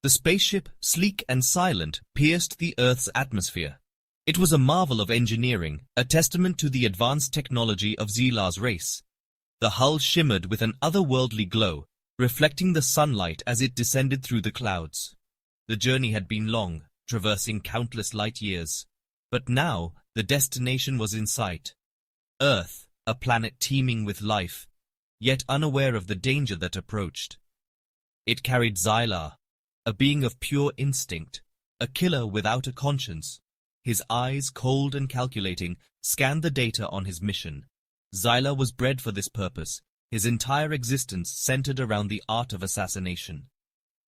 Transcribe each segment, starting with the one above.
The spaceship, sleek and silent, pierced the Earth's atmosphere. It was a marvel of engineering, a testament to the advanced technology of Zila's race. The hull shimmered with an otherworldly glow, reflecting the sunlight as it descended through the clouds. The journey had been long, traversing countless light years. But now, the destination was in sight. Earth, a planet teeming with life, yet unaware of the danger that approached. It carried Zila, a being of pure instinct, a killer without a conscience. His eyes, cold and calculating, scanned the data on his mission. Zila was bred for this purpose. His entire existence centered around the art of assassination.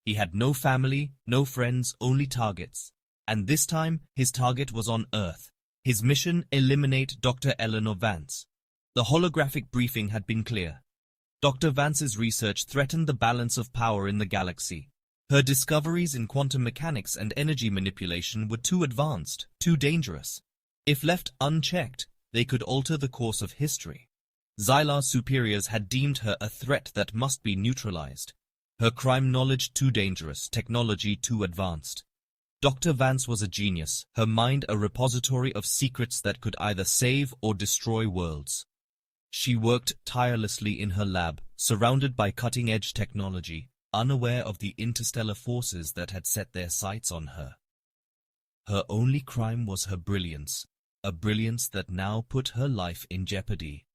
He had no family, no friends, only targets. And this time, his target was on Earth. His mission: eliminate Dr. Eleanor Vance. The holographic briefing had been clear. Dr. Vance's research threatened the balance of power in the galaxy. Her discoveries in quantum mechanics and energy manipulation were too advanced, too dangerous. If left unchecked, they could alter the course of history. Zila's superiors had deemed her a threat that must be neutralized. Her crime knowledge too dangerous, technology too advanced. Dr. Vance was a genius, her mind a repository of secrets that could either save or destroy worlds. She worked tirelessly in her lab, surrounded by cutting-edge technology, unaware of the interstellar forces that had set their sights on her. Her only crime was her brilliance, a brilliance that now put her life in jeopardy.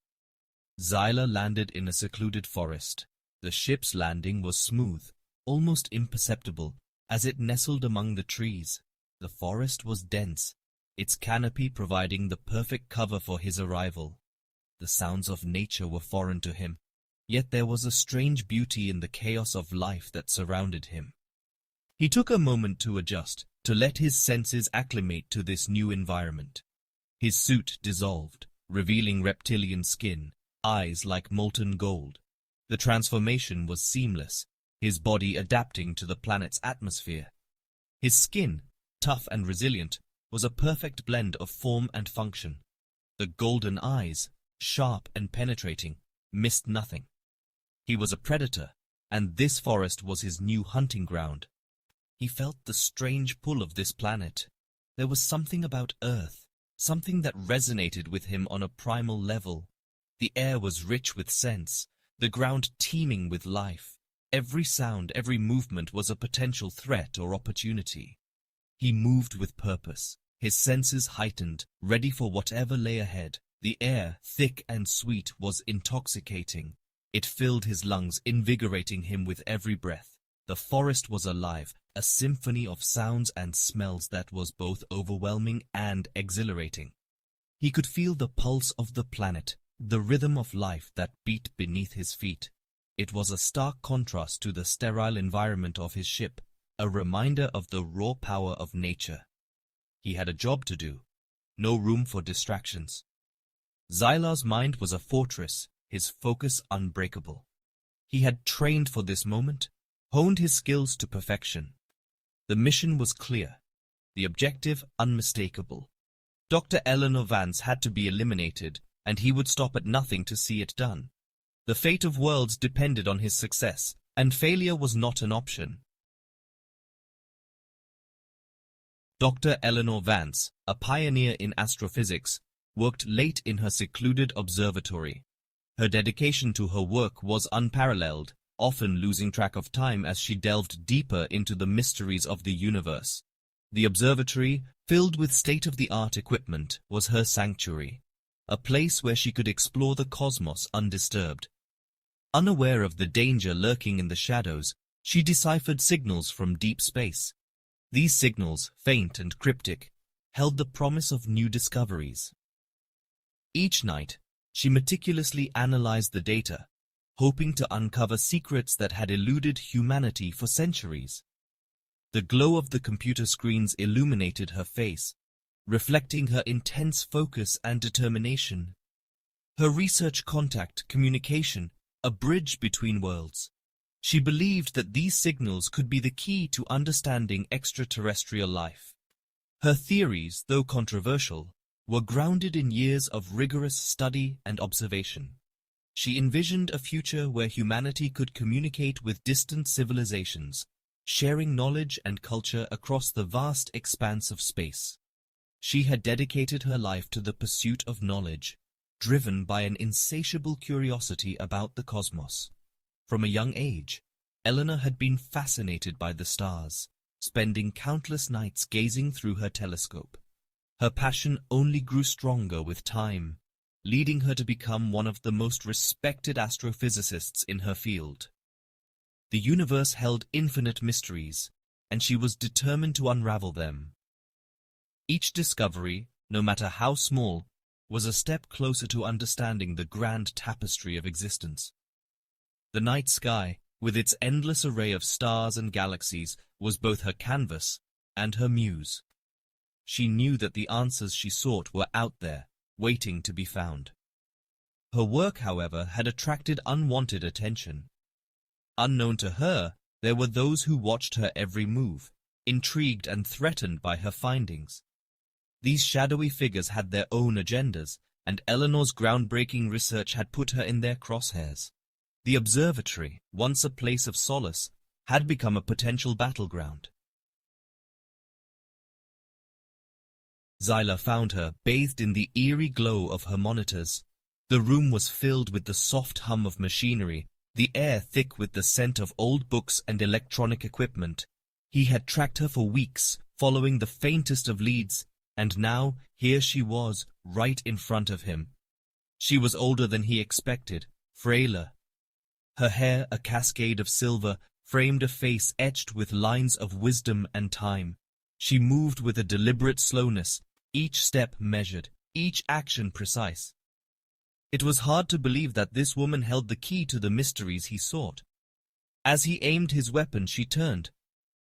Zila landed in a secluded forest. The ship's landing was smooth, almost imperceptible, as it nestled among the trees. The forest was dense, its canopy providing the perfect cover for his arrival. The sounds of nature were foreign to him, yet there was a strange beauty in the chaos of life that surrounded him. He took a moment to adjust, to let his senses acclimate to this new environment. His suit dissolved, revealing reptilian skin, eyes like molten gold. The transformation was seamless, his body adapting to the planet's atmosphere. His skin, tough and resilient, was a perfect blend of form and function. The golden eyes, sharp and penetrating, missed nothing. He was a predator, and this forest was his new hunting ground. He felt the strange pull of this planet. There was something about Earth, something that resonated with him on a primal level. The air was rich with sense, the ground teeming with life. Every sound, every movement was a potential threat or opportunity. He moved with purpose, his senses heightened, ready for whatever lay ahead. The air, thick and sweet, was intoxicating. It filled his lungs, invigorating him with every breath. The forest was alive, a symphony of sounds and smells that was both overwhelming and exhilarating. He could feel the pulse of the planet, the rhythm of life that beat beneath his feet. It was a stark contrast to the sterile environment of his ship, a reminder of the raw power of nature. He had a job to do, no room for distractions. Zila's mind was a fortress, his focus unbreakable. He had trained for this moment, honed his skills to perfection. The mission was clear, the objective unmistakable. Dr. Eleanor Vance had to be eliminated, and he would stop at nothing to see it done. The fate of worlds depended on his success, and failure was not an option. Dr. Eleanor Vance, a pioneer in astrophysics, worked late in her secluded observatory. Her dedication to her work was unparalleled, often losing track of time as she delved deeper into the mysteries of the universe. The observatory, filled with state-of-the-art equipment, was her sanctuary, a place where she could explore the cosmos undisturbed. Unaware of the danger lurking in the shadows, she deciphered signals from deep space. These signals, faint and cryptic, held the promise of new discoveries. Each night, she meticulously analyzed the data, hoping to uncover secrets that had eluded humanity for centuries. The glow of the computer screens illuminated her face, reflecting her intense focus and determination. Her research contact, communication, a bridge between worlds. She believed that these signals could be the key to understanding extraterrestrial life. Her theories, though controversial, were grounded in years of rigorous study and observation. She envisioned a future where humanity could communicate with distant civilizations, sharing knowledge and culture across the vast expanse of space. She had dedicated her life to the pursuit of knowledge, driven by an insatiable curiosity about the cosmos. From a young age, Eleanor had been fascinated by the stars, spending countless nights gazing through her telescope. Her passion only grew stronger with time, leading her to become one of the most respected astrophysicists in her field. The universe held infinite mysteries, and she was determined to unravel them. Each discovery, no matter how small, was a step closer to understanding the grand tapestry of existence. The night sky, with its endless array of stars and galaxies, was both her canvas and her muse. She knew that the answers she sought were out there, waiting to be found. Her work, however, had attracted unwanted attention. Unknown to her, there were those who watched her every move, intrigued and threatened by her findings. These shadowy figures had their own agendas, and Eleanor's groundbreaking research had put her in their crosshairs. The observatory, once a place of solace, had become a potential battleground. Zyla found her, bathed in the eerie glow of her monitors. The room was filled with the soft hum of machinery, the air thick with the scent of old books and electronic equipment. He had tracked her for weeks, following the faintest of leads, and now here she was, right in front of him. She was older than he expected, frailer. Her hair, a cascade of silver, framed a face etched with lines of wisdom and time. She moved with a deliberate slowness, each step measured, each action precise. It was hard to believe that this woman held the key to the mysteries he sought. As he aimed his weapon, she turned,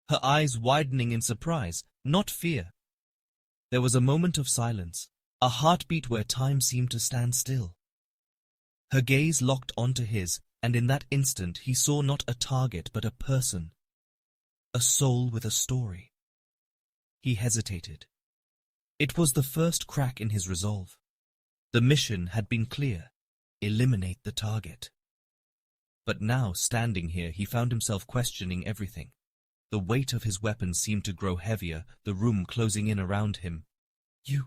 her eyes widening in surprise, not fear. There was a moment of silence, a heartbeat where time seemed to stand still. Her gaze locked onto his, and in that instant he saw not a target but a person, a soul with a story. He hesitated. It was the first crack in his resolve. The mission had been clear: eliminate the target. But now, standing here, he found himself questioning everything. The weight of his weapon seemed to grow heavier, the room closing in around him. You're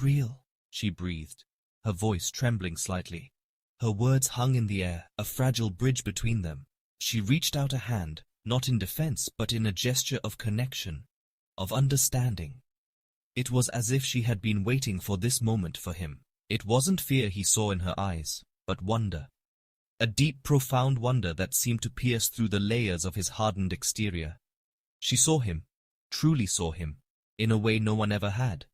real," she breathed, her voice trembling slightly. Her words hung in the air, a fragile bridge between them. She reached out a hand, not in defense, but in a gesture of connection, of understanding. It was as if she had been waiting for this moment for him. It wasn't fear he saw in her eyes, but wonder. A deep, profound wonder that seemed to pierce through the layers of his hardened exterior. She saw him, truly saw him, in a way no one ever had.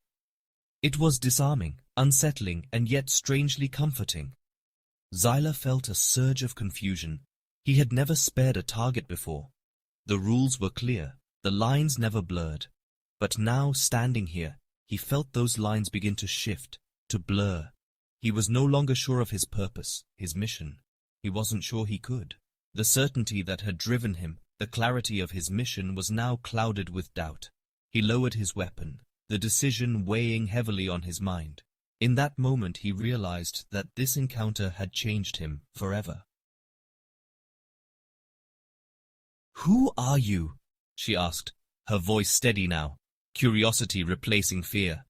It was disarming, unsettling, and yet strangely comforting. Zyla felt a surge of confusion. He had never spared a target before. The rules were clear, the lines never blurred. But now, standing here, he felt those lines begin to shift, to blur. He was no longer sure of his purpose, his mission. He wasn't sure he could. The certainty that had driven him, the clarity of his mission, was now clouded with doubt. He lowered his weapon, the decision weighing heavily on his mind. In that moment he realized that this encounter had changed him forever. "Who are you?" she asked, her voice steady now, curiosity replacing fear.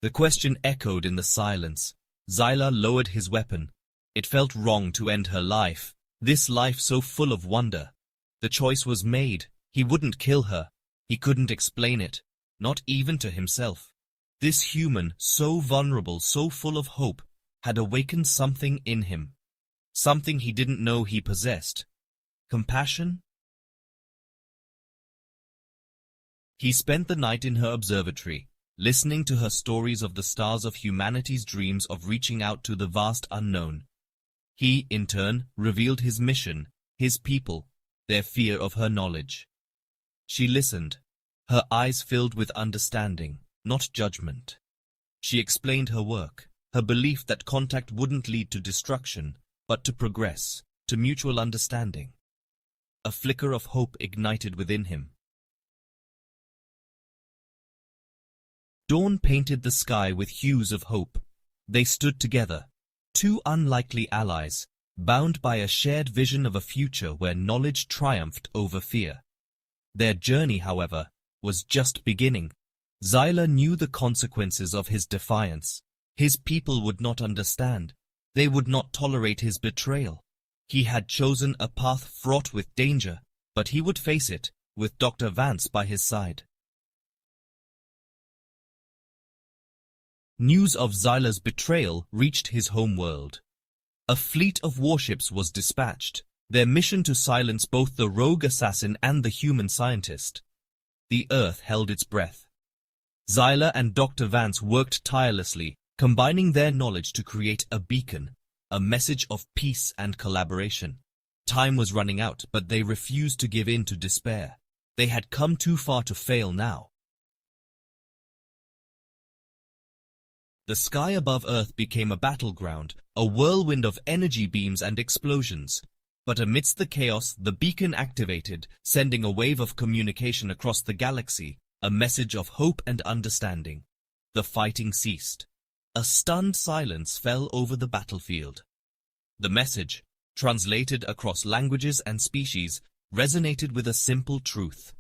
The question echoed in the silence. Zyla lowered his weapon. It felt wrong to end her life, this life so full of wonder. The choice was made. He wouldn't kill her. He couldn't explain it, not even to himself. This human, so vulnerable, so full of hope, had awakened something in him. Something he didn't know he possessed. Compassion? He spent the night in her observatory, listening to her stories of the stars, of humanity's dreams of reaching out to the vast unknown. He, in turn, revealed his mission, his people, their fear of her knowledge. She listened, her eyes filled with understanding, not judgment. She explained her work, her belief that contact wouldn't lead to destruction, but to progress, to mutual understanding. A flicker of hope ignited within him. Dawn painted the sky with hues of hope. They stood together, two unlikely allies, bound by a shared vision of a future where knowledge triumphed over fear. Their journey, however, was just beginning. Xyla knew the consequences of his defiance. His people would not understand. They would not tolerate his betrayal. He had chosen a path fraught with danger, but he would face it, with Dr. Vance by his side. News of Xyla's betrayal reached his home world. A fleet of warships was dispatched, their mission to silence both the rogue assassin and the human scientist. The Earth held its breath. Xyla and Dr. Vance worked tirelessly, combining their knowledge to create a beacon, a message of peace and collaboration. Time was running out, but they refused to give in to despair. They had come too far to fail now. The sky above Earth became a battleground, a whirlwind of energy beams and explosions. But amidst the chaos, the beacon activated, sending a wave of communication across the galaxy, a message of hope and understanding. The fighting ceased. A stunned silence fell over the battlefield. The message, translated across languages and species, resonated with a simple truth.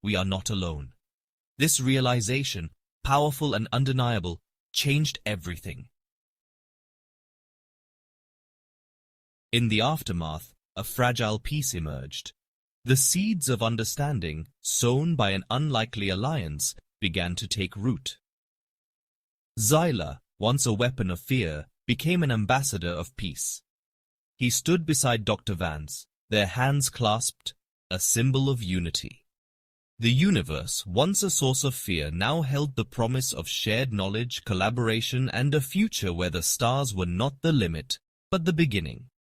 We are not alone. This realization, powerful and undeniable, changed everything. In the aftermath, a fragile peace emerged. The seeds of understanding, sown by an unlikely alliance, began to take root. Xyla, once a weapon of fear, became an ambassador of peace. He stood beside Dr. Vance, their hands clasped, a symbol of unity. The universe, once a source of fear, now held the promise of shared knowledge, collaboration, and a future where the stars were not the limit, but the beginning.